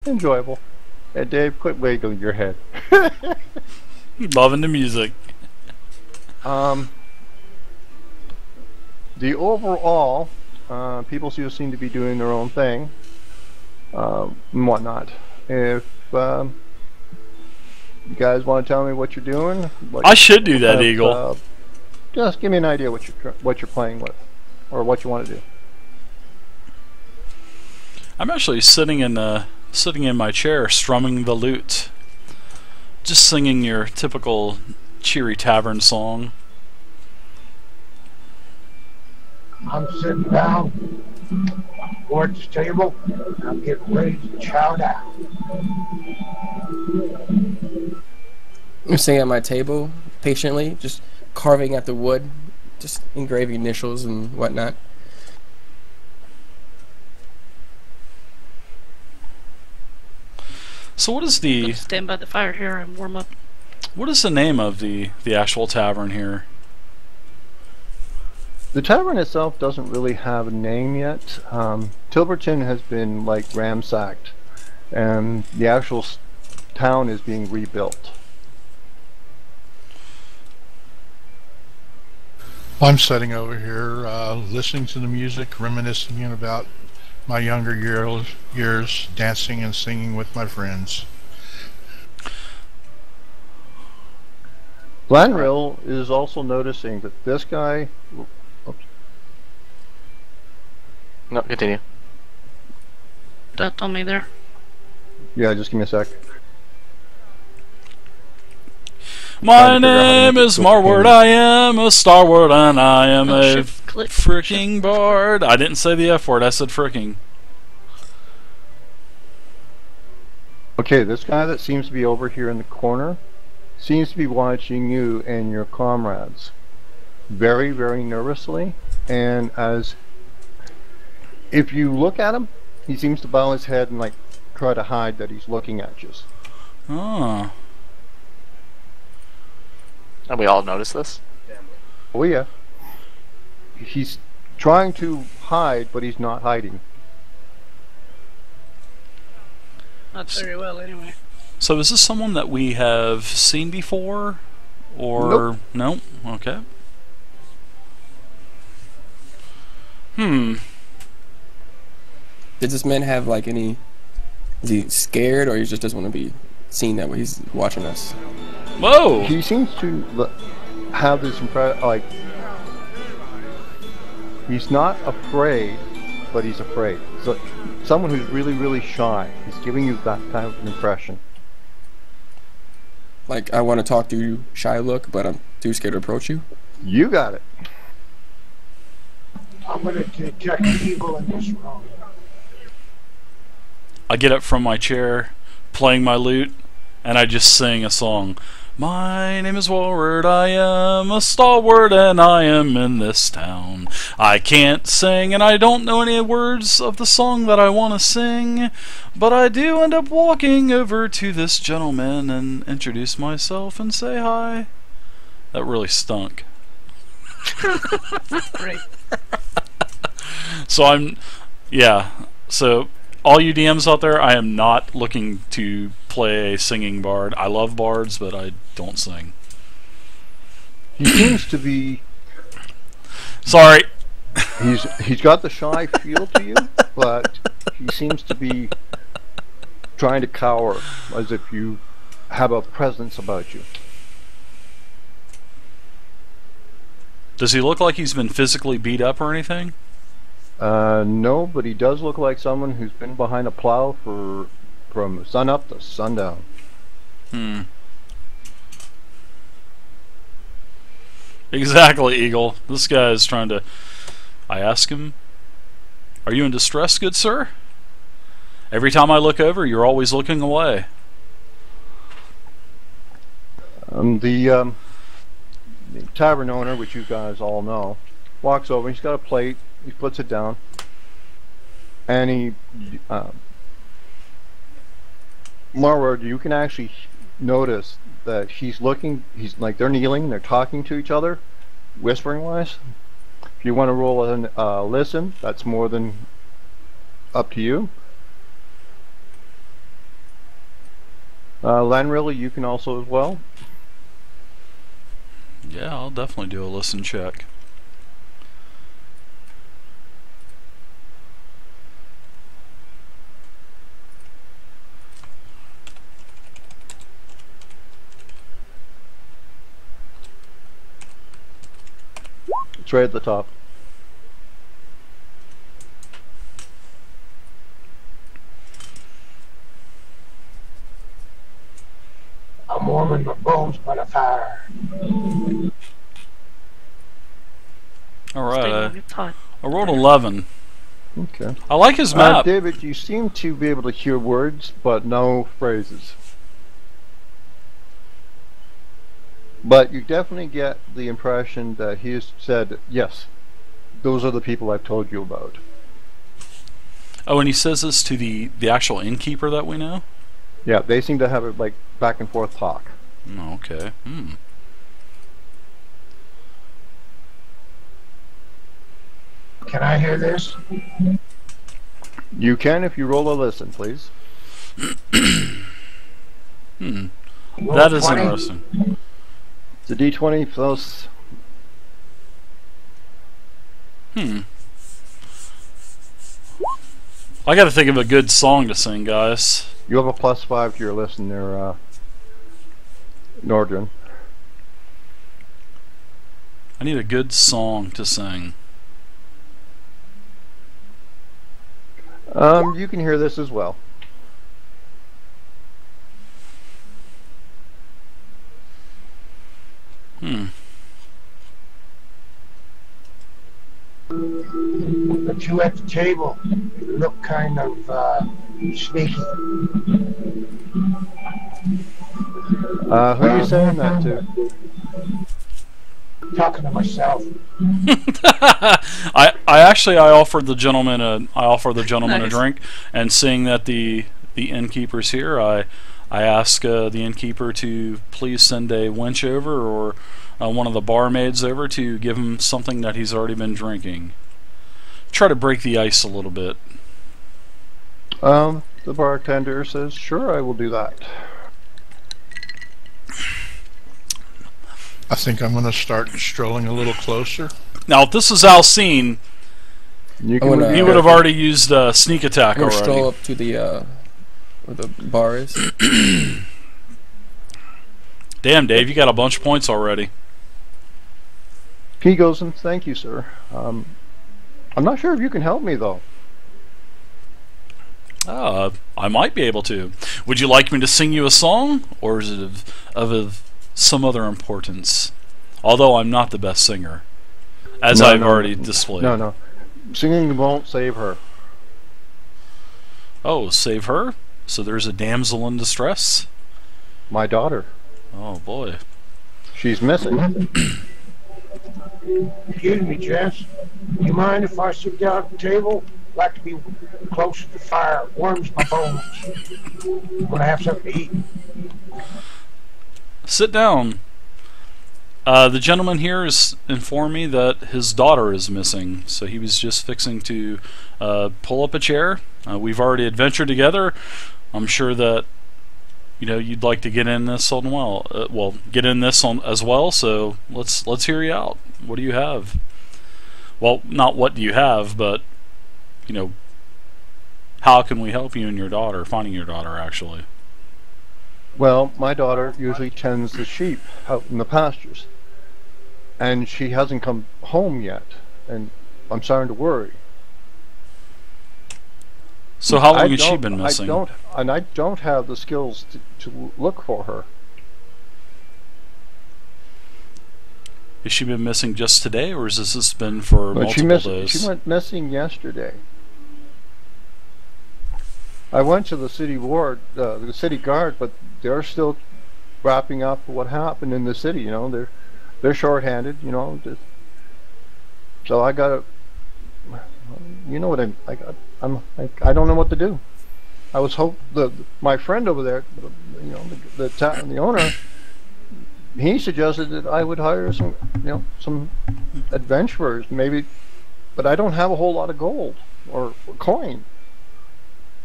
enjoyable. And Dave, quit wiggling your head. Loving the music. The overall, people still seem to be doing their own thing, and whatnot. If you guys want to tell me what you're doing, I should do that, Eagle. Just give me an idea what you're playing with, or what you want to do. I'm actually sitting in my chair, strumming the lute, just singing your typical cheery tavern song. I'm sitting down on the porch table. I'm getting ready to chow down. I'm sitting at my table patiently, just carving at the wood, just engraving initials and whatnot. So what is the... Stand by the fire here and warm up. What is the name of the actual tavern here? The tavern itself doesn't really have a name yet. Tilberton has been like ransacked, and the actual town is being rebuilt. I'm sitting over here listening to the music, reminiscing about my younger years, dancing and singing with my friends. Glanrill is also noticing that this guy... Oops. No, continue. That on me there. Yeah, just give me a sec. My name is Marward, I am a Starward, and I am a fricking bard. I didn't say the F word, I said fricking. Okay, this guy that seems to be over here in the corner seems to be watching you and your comrades very, very nervously, and as if you look at him, he seems to bow his head and like try to hide that he's looking at you. Oh. And we all notice this? Oh yeah. He's trying to hide, but he's not hiding. Not very well, anyway. So is this someone that we have seen before? Or... Nope. No? Okay. Does this man have like any... Is he scared, or he just doesn't want to be seen that way? He's watching us. Whoa! He seems to have this impression, like, he's not afraid, but he's afraid. So, someone who's really, really shy. He's giving you that kind of impression. Like, I want to talk to you, shy look, but I'm too scared to approach you? You got it. I'm going to detect evil in this room. I get up from my chair, playing my lute, and I just sing a song. My name is Warward, I am a stalwart, and I am in this town. I can't sing, and I don't know any words of the song that I want to sing, but I do end up walking over to this gentleman and introduce myself and say hi. That really stunk. Great. So so all you DMs out there, I am not looking to play a singing bard. I love bards, but I don't sing. He seems to be... Sorry. He's got the shy feel to you, but he seems to be trying to cower, as if you have a presence about you. Does he look like he's been physically beat up or anything? No, but he does look like someone who's been behind a plow from sun up to sundown. Exactly, Eagle. This guy is trying to... I ask him, "Are you in distress, good sir? Every time I look over, you're always looking away." The tavern owner, which you guys all know, walks over. He's got a plate. He puts it down, and he, Marward, you can actually notice that he's looking. He's like, they're kneeling. They're talking to each other, whispering wise. If you want to roll and listen, that's more than up to you. Lanrilla, you can also as well. Yeah, I'll definitely do a listen check. It's right at the top. I'm warming my bones by the fire. All Stay right, long, it's hot. I rolled 11. Okay. I like his map. David, you seem to be able to hear words, but no phrases. But you definitely get the impression that he has said, yes, those are the people I've told you about. Oh, and he says this to the actual innkeeper that we know? Yeah, they seem to have it like back and forth talk. Oh, okay. Hmm. Can I hear this? You can if you roll a listen, please. Hmm. Roll That is 20. interesting. It's a D20 plus. Hmm. I gotta think of a good song to sing, guys. You have a +5 to your listen there, Nordrin. I need a good song to sing. You can hear this as well. Hmm. But you at the table, you look kind of sneaky. Who are you saying that to? Talking to myself. I offered the gentleman a Nice. drink, and seeing that the innkeeper's here, I asked the innkeeper to please send a wench over or one of the barmaids over to give him something that he's already been drinking. Try to break the ice a little bit. The bartender says, sure, I will do that. I think I'm going to start strolling a little closer. Now, if this is Alcine, You I'm gonna- he would have already used sneak attack I'm gonna already. stroll up to the where the bar is. Damn, Dave, you got a bunch of points already. He goes, and thank you, sir. I'm not sure if you can help me, though. I might be able to. Would you like me to sing you a song, or is it of some other importance? Although I'm not the best singer, as I've already displayed. No. Singing won't save her. Oh, save her? So there's a damsel in distress? My daughter. Oh, boy. She's missing. Excuse me, Jess. You mind if I sit down at the table? I'd like to be close to the fire. It warms my bones. I'm gonna have something to eat. Sit down. The gentleman here has informed me that his daughter is missing, so he was just fixing to pull up a chair. We've already adventured together. I'm sure that you'd like to get in this on get in this on as well. So let's hear you out. What do you have? Well, not what do you have, but how can we help you and your daughter finding your daughter actually? Well, my daughter usually tends the sheep out in the pastures. And she hasn't come home yet. And I'm starting to worry. So how long has she been missing? I don't have the skills to look for her. Has she been missing just today, or has this been for multiple days? She went missing yesterday. I went to the city ward, the city guard, but they're still wrapping up what happened in the city. They're short-handed. So I got to. I don't know what to do. I was my friend over there, the owner. He suggested that I would hire some adventurers, maybe, but I don't have a whole lot of gold or coin.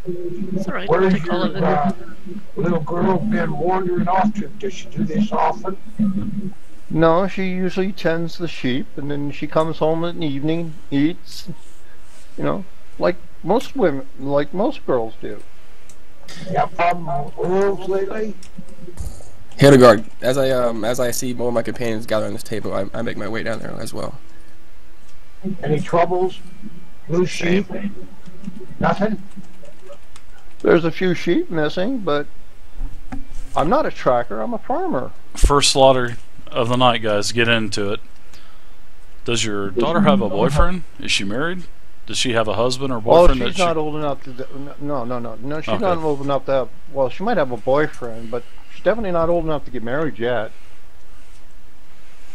It's alright, Where I'll is take all of it. little girl been wandering off to? Does she do this often? No, she usually tends the sheep, and then she comes home in the evening, eats, you know, like most women, like most girls do. You have problem with wolves lately? Hildgar, as I see more of my companions gather on this table, I make my way down there as well. Any troubles? Loose sheep? Nothing? There's a few sheep missing, but I'm not a tracker, I'm a farmer. First slaughter of the night, guys. Get into it. Does your daughter have a boyfriend? Is she married? Does she have a husband or boyfriend? Oh, she's not old enough to. No. She's Okay. not old enough to have. Well, she might have a boyfriend, but she's definitely not old enough to get married yet.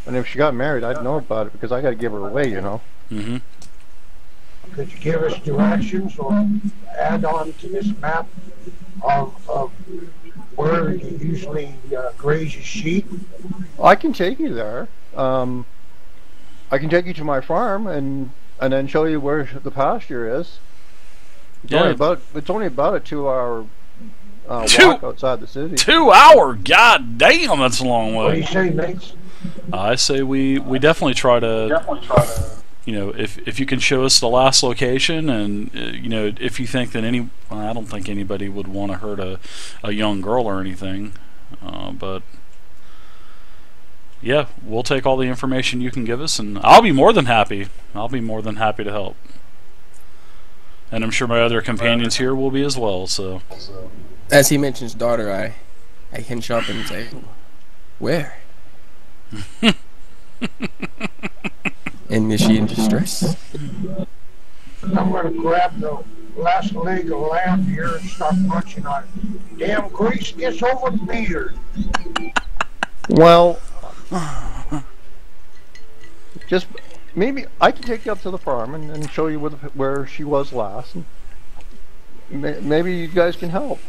And if she got married, I'd know about it because I got to give her away, you know. Mm-hmm. Could you give us directions or add on to this map of where you usually graze your sheep? I can take you there. I can take you to my farm and then show you where the pasture is. It's Yeah. only about a 2-hour walk outside the city. 2 hour? God damn, that's a long What do you way. say, mates? I say we definitely try to. You know, if you can show us the last location, and you know, if you think that I don't think anybody would want to hurt a young girl or anything, but yeah, we'll take all the information you can give us, and I'll be more than happy. I'll be more than happy to help, and I'm sure my other companions here will be as well. So, As he mentions daughter, I hinge up and say, "Where?" And is she in distress? I'm going to grab the last leg of lamb here and start munching on it. Damn grease gets over the beard. Well, just maybe I can take you up to the farm and show you where she was last. And maybe you guys can help.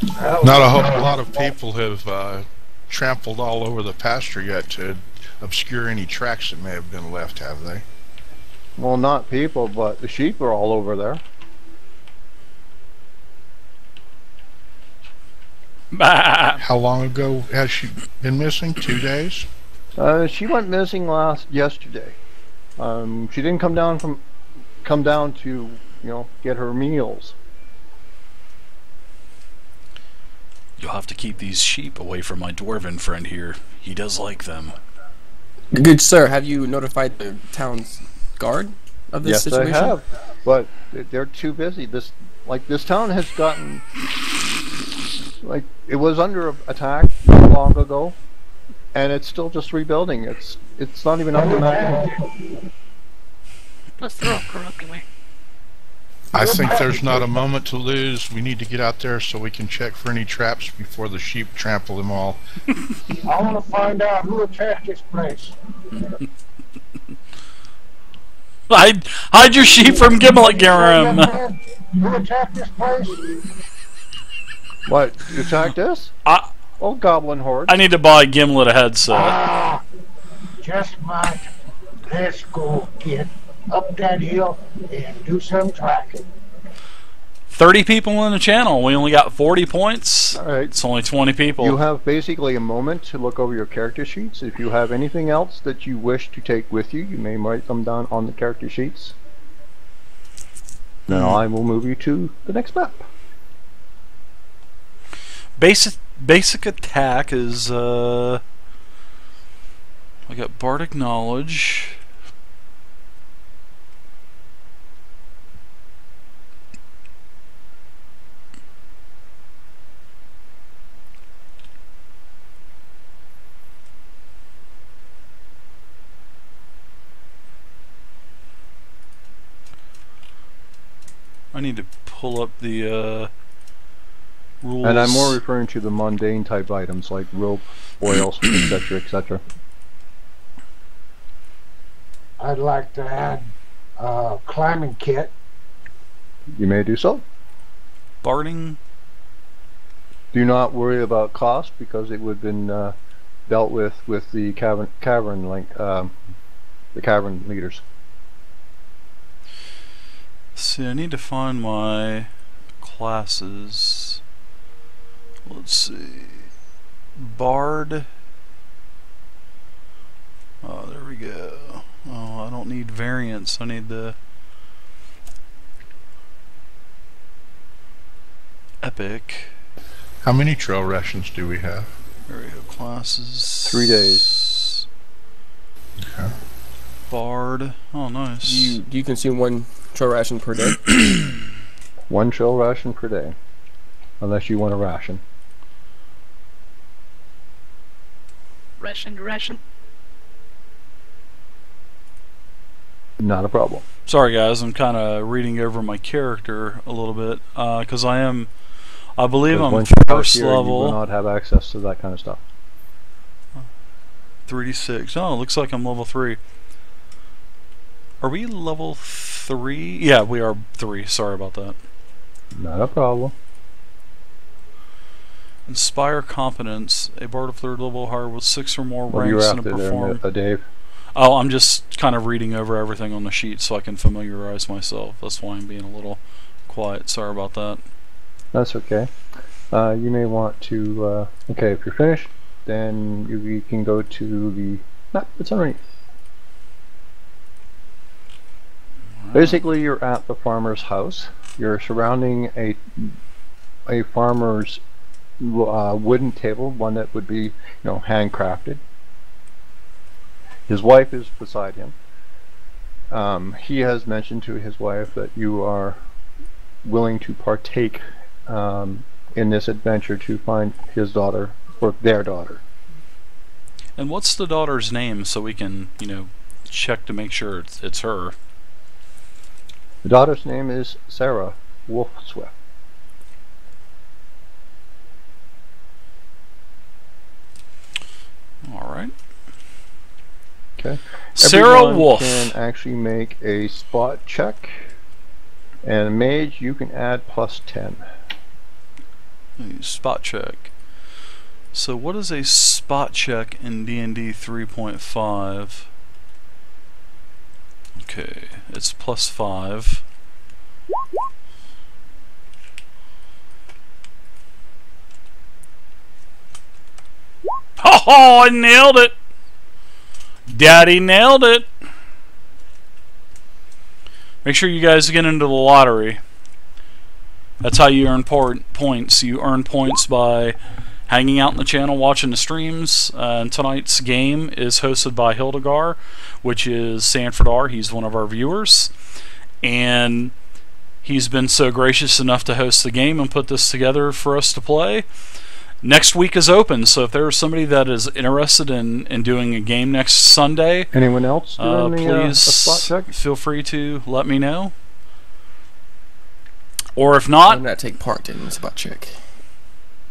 Not a whole lot of people have trampled all over the pasture yet to obscure any tracks that may have been left, have they? Well, not people, but the sheep are all over there. How long ago has she been missing? 2 days? She went missing yesterday. She didn't come down to get her meals. you'll have to keep these sheep away from my dwarven friend here. He does like them. Good sir, have you notified the town's guard of this situation? Yes, I have, but they're too busy. This town has gotten, like, it was under attack not long ago, and it's still just rebuilding. It's not even up to that. Let's throw a corrupt away. I think there's not a moment to lose. We need to get out there so we can check for any traps before the sheep trample them all. I want to find out who attacked this place. Hide your sheep from Gimletgrim. Who attacked this place? What? You attacked us? Oh, goblin horde. I need to buy Gimlet a headset. Ah, just might. Let's go get up that hill and do some tracking. 30 people in the channel. We only got 40 points. All right. It's only 20 people. You have basically a moment to look over your character sheets. If you have anything else that you wish to take with you, you may write them down on the character sheets. Now I will move you to the next map. Basic attack is I got Bardic Knowledge. I need to pull up the rules. And I'm more referring to the mundane type items like rope, oils, etc., etc. I'd like to add a climbing kit. You may do so. Barding. Do not worry about cost because it would have been dealt with the cavern leaders. See, I need to find my classes. Let's see. Bard. Oh, there we go. Oh, I don't need variants. I need the epic. How many trail rations do we have? There we go. Classes. 3 days. Okay. Bard. Oh, nice. Do you consume 1 trail ration per day? 1 trail ration per day. Unless you want a ration. Ration to ration. Not a problem. Sorry, guys. I'm kind of reading over my character a little bit because I believe Because I'm once you're out first here, you will level. not have access to that kind of stuff. 3d6. Oh, it looks like I'm level 3. Are we level 3? Yeah, we are 3. Sorry about that. Not a problem. Inspire competence. A bard of 3rd level higher with 6 or more What are you ranks and after perform. there, Dave? Oh, I'm just kind of reading over everything on the sheet so I can familiarize myself. That's why I'm being a little quiet. Sorry about that. That's okay. You may want to, okay, if you're finished, then you can go to the map that's underneath. Basically, you're at the farmer's house. You're surrounding a farmer's wooden table, one that would be, handcrafted. His wife is beside him. He has mentioned to his wife that you are willing to partake in this adventure to find his daughter, or their daughter. And what's the daughter's name so we can, check to make sure it's her? The daughter's name is Sara Wolfswift. Alright. Okay. Sarah Everyone Wolf. can actually make a spot check, and mage you can add +10. Spot check. So what is a spot check in D&D 3.5? Okay, it's +5. Oh, I nailed it! Daddy nailed it! Make sure you guys get into the lottery. That's how you earn points. You earn points by hanging out in the channel, watching the streams. And tonight's game is hosted by Hildgar, which is Sanford R. He's one of our viewers. And he's been so gracious enough to host the game and put this together for us to play. Next week is open, so if there's somebody that is interested in doing a game next Sunday, Anyone else doing a spot please check? feel free to let me know. Or if I'm not, gonna take part in the spot check.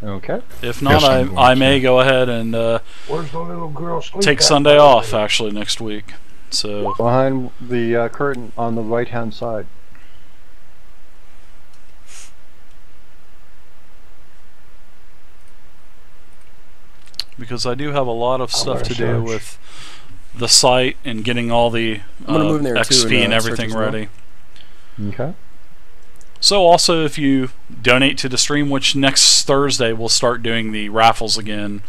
Okay. if not, Yes, I'm going I may to. go ahead and Where's the little girl sleep take at, Sunday by the off way? actually next week. So Behind the curtain on the right-hand side. because I do have a lot of stuff gonna to do search. with the site and getting all the I'm gonna move in there too XP and, and search everything as well. ready. Okay. So also, if you donate to the stream, which next Thursday we'll start doing the raffles again,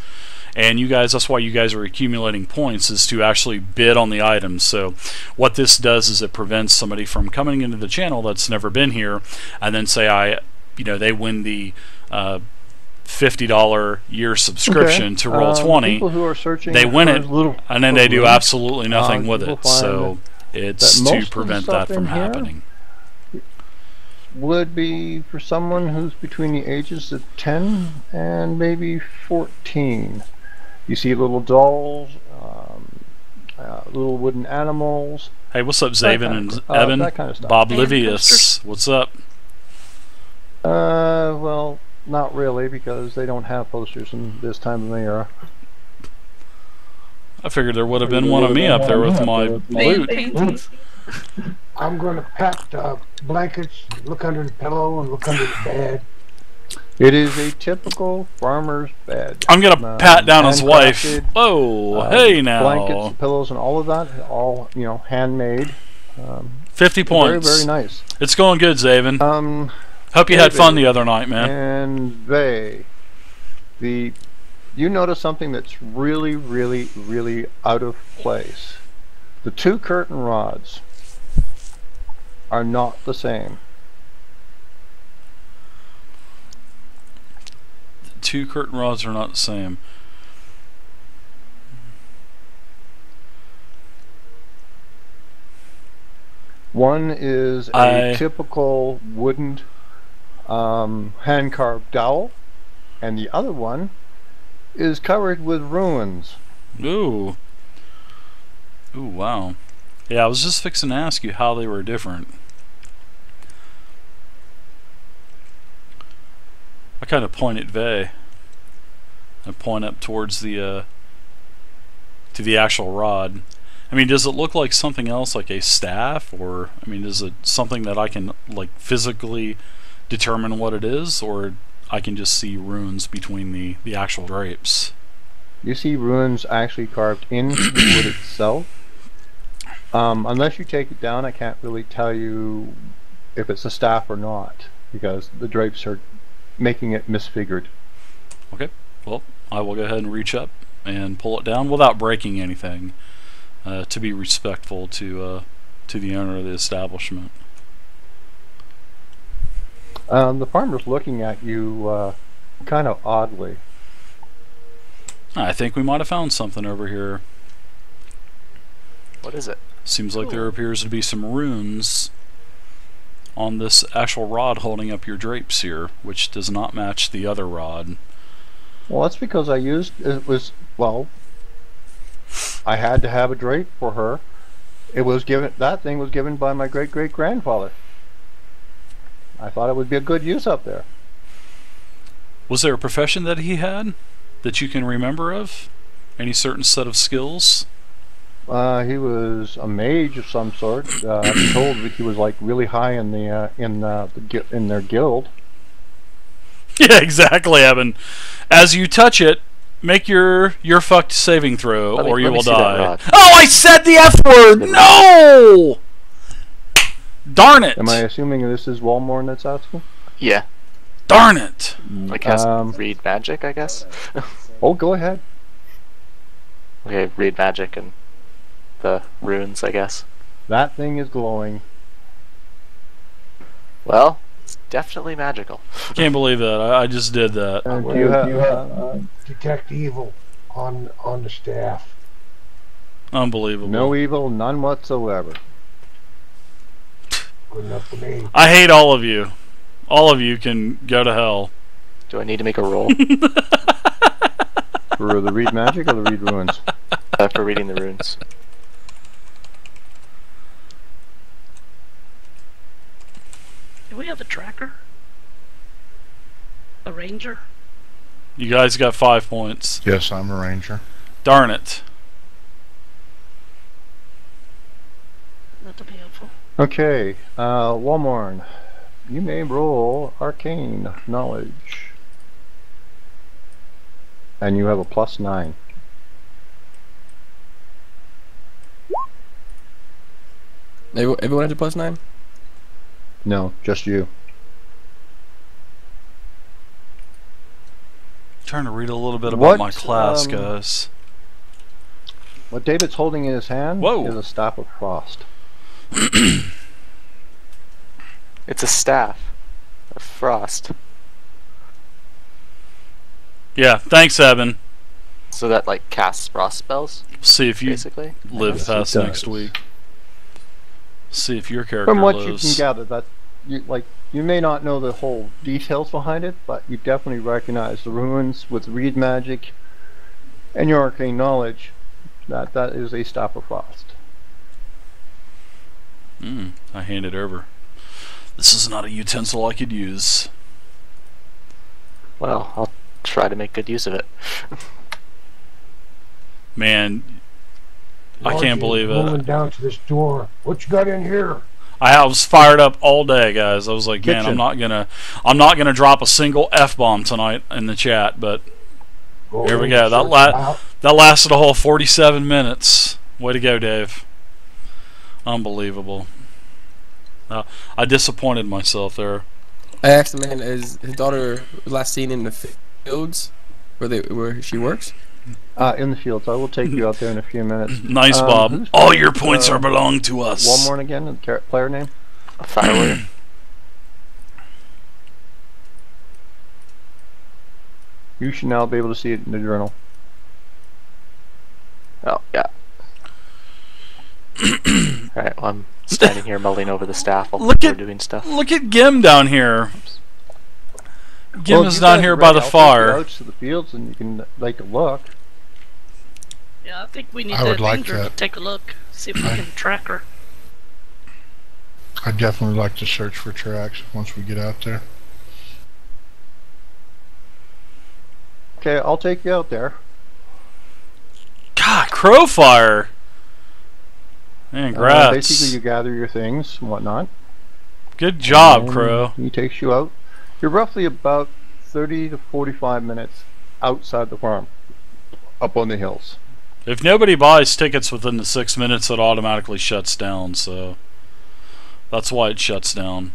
and you guys, that's why you guys are accumulating points, is to actually bid on the items. So what this does is it prevents somebody from coming into the channel that's never been here and then say they win the $50 year subscription to Roll20. People who are searching They win for it, little and then they do links, absolutely nothing with you'll it. find So it's that most to of the prevent stuff that from in here happening. would be for someone who's between the ages of 10 and maybe 14. You see little dolls, little wooden animals. Hey, what's up, That Zaven kind and of- Evan? that kind of stuff. Bob And Livius, posters. what's up? Well, not really, because they don't have posters in this time of the era. I figured there would have been one of me up there with my loot. Paintings. I'm going to pack blankets, look under the pillow, and look under the bed. It is a typical farmer's bed. I'm gonna pat down his wife. handcrafted, Oh, hey now. Blankets, pillows, and all of that, all handmade. 50 Very, points. very nice. It's going good, Zaven. Hope you had fun the other night, man. And Vhey. You notice something that's really, really, really out of place. The two curtain rods are not the same. The two curtain rods are not the same. One is a typical wooden hand-carved dowel, and the other one is covered with ruins. Ooh. Ooh, wow. Yeah, I was just fixing to ask you how they were different. I kind of point at Vhey. I point up towards the to the actual rod. I mean, does it look like something else, like a staff, or I mean, is it something that I can like physically determine what it is, or I can just see runes between the actual drapes? You see runes actually carved into the wood itself. Unless you take it down, I can't really tell you if it's a staff or not, because the drapes are making it misfigured. Okay, well, I will go ahead and reach up and pull it down without breaking anything, to be respectful to the owner of the establishment. The farmer's looking at you kind of oddly. I think we might have found something over here. What is it? Seems like there appears to be some runes on this actual rod holding up your drapes here, which does not match the other rod. Well, that's because I had to have a drape for her. That thing was given by my great-great-grandfather. I thought it would be a good use up there. Was there a profession that he had that you can remember of? Any certain set of skills? He was a mage of some sort. I'm told that he was like really high in their guild. Yeah, exactly, Evan. As you touch it, make your fucked saving throw, or you will die. Oh, I said the F word! No! Darn it! Am I assuming this is Walmorn that's asking? Yeah. Darn it! Like read magic, I guess. Oh, go ahead. Okay, read magic and the runes, I guess. That thing is glowing. Well, it's definitely magical. Can't believe that. I just did that. Do you have detect evil on the staff? Unbelievable. No evil, none whatsoever. Good enough for me. I hate all of you. All of you can go to hell. Do I need to make a roll? For the read magic or the read runes? For reading the runes. Do we have a tracker? A ranger? You guys got 5 points. Yes, I'm a ranger. Darn it. That'll be helpful. Okay, Walmorn, you may roll arcane knowledge. And you have a +9. Everyone has a +9? No, just you. Trying to read a little bit about my class, guys. What David's holding in his hand is a staff of frost. It's a staff of frost. Yeah, thanks, Evan. So that like casts frost spells? See if you basically live Yes, past it does. next week. See if your character From what lives. you can gather, that you may not know the whole details behind it, but you definitely recognize the runes with read magic and your arcane knowledge. That is a staff of frost. I hand it over. This is not a utensil I could use. Well, I'll try to make good use of it. Man, I can't believe Rolling it. down to this door. What you got in here? I was fired up all day, guys. I was like, man, Kitchen. I'm not gonna drop a single F-bomb tonight in the chat, but Go here we in, go. search That lasted a whole 47 minutes. Way to go, Dave. Unbelievable. I disappointed myself there. I asked the man, is his daughter last seen in the fields? where she works? In the fields. I will take you out there in a few minutes. Nice, Bob. Who's All playing, your points are belong to us. Walmart again, the player name? Firewarrior. You should now be able to see it in the journal. Oh, yeah. Alright, well, I'm standing here mulling over the staff while people are doing stuff. Look at Gim down here. Gim Well, is you down guys here are by ready, the I'll take you fire. out to the fields and you can take a look. Yeah, I think we need I that would like ranger to that. take a look, see if we can track her. I'd definitely like to search for tracks once we get out there. Okay, I'll take you out there. God, Crowfire. Man, congrats. Basically, you gather your things and whatnot. Good job, and Crow. He takes you out. You're roughly about 30 to 45 minutes outside the farm, up on the hills. If nobody buys tickets within the 6 minutes, it automatically shuts down, so that's why it shuts down.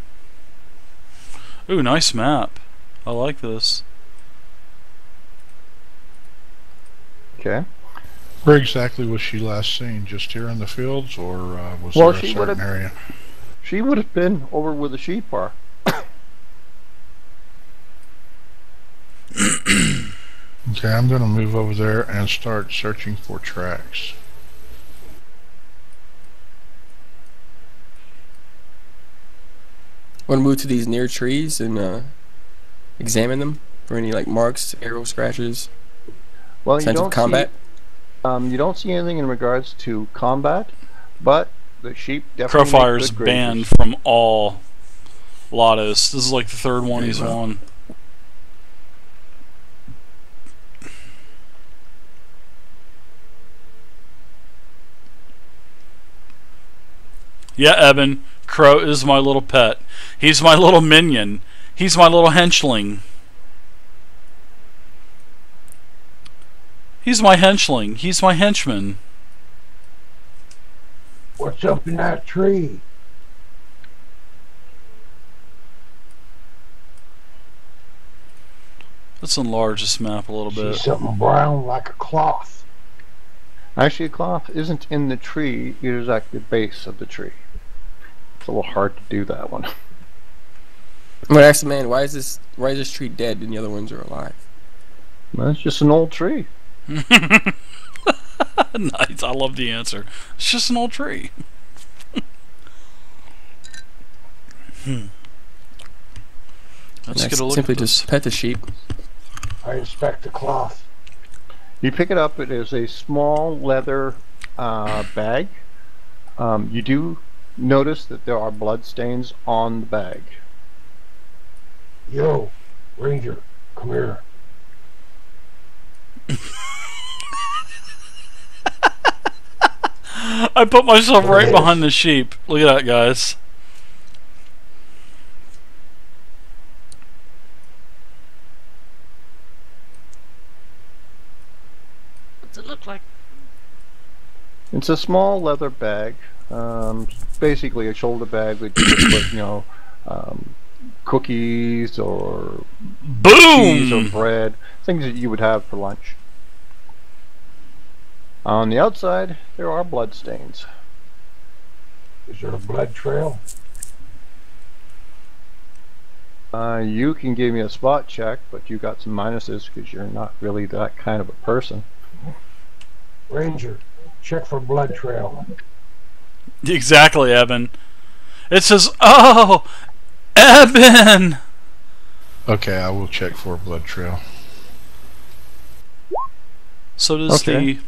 Ooh, nice map. I like this. Okay. Where exactly was she last seen? Just here in the fields, or was Well, there a she certain would've- area? She would have been over where the sheep are. Okay, I'm going to move over there and start searching for tracks. Want to move to these near trees and examine them for any like marks, arrow scratches, Well, you sense of don't combat? you don't see anything in regards to combat, but the sheep definitely make Crowfire's good banned grazers. from all lottos. This is like the third one he's won. Yeah, Evan, Crow is my little pet. He's my little minion. He's my little henchling. He's my henchling. He's my henchman. What's up in that tree? Let's enlarge this map a little See bit. something brown like a cloth. Actually, a cloth isn't in the tree. It is at the base of the tree. It's a little hard to do that one. I'm gonna ask the man, why is this tree dead and the other ones are alive? Well, it's just an old tree. Nice. I love the answer. It's just an old tree. Let's And get a look simply at this. just pet the sheep. I inspect the cloth. You pick it up. It is a small leather bag. You do notice that there are blood stains on the bag. Yo, Ranger, come here. I put myself There it right is. behind the sheep. Look at that, guys. What's it look like? It's a small leather bag, basically a shoulder bag that you would put, cookies or cheese or Boom! bread, things that you would have for lunch. On the outside, there are blood stains. Is there a blood trail? You can give me a spot check, but you got some minuses because you're not really that kind of a person. Ranger, check for blood trail. Exactly, Eben. It says, "Oh, Eben." Okay, I will check for a blood trail. So does Okay.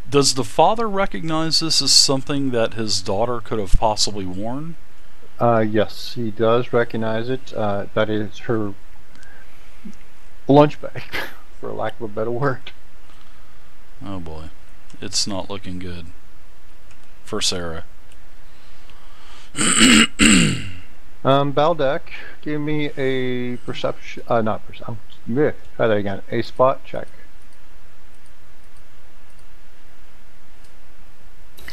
does the father recognize this as something that his daughter could have possibly worn? Yes, he does recognize it. That is her lunch bag, for lack of a better word. Oh boy, it's not looking good for Sara. Baldak, give me a perception. Not perception. Try that again. A spot check.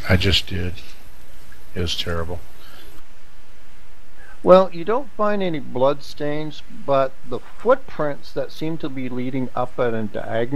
I just did. It was terrible. Well, you don't find any blood stains, but the footprints that seem to be leading up at a diagonal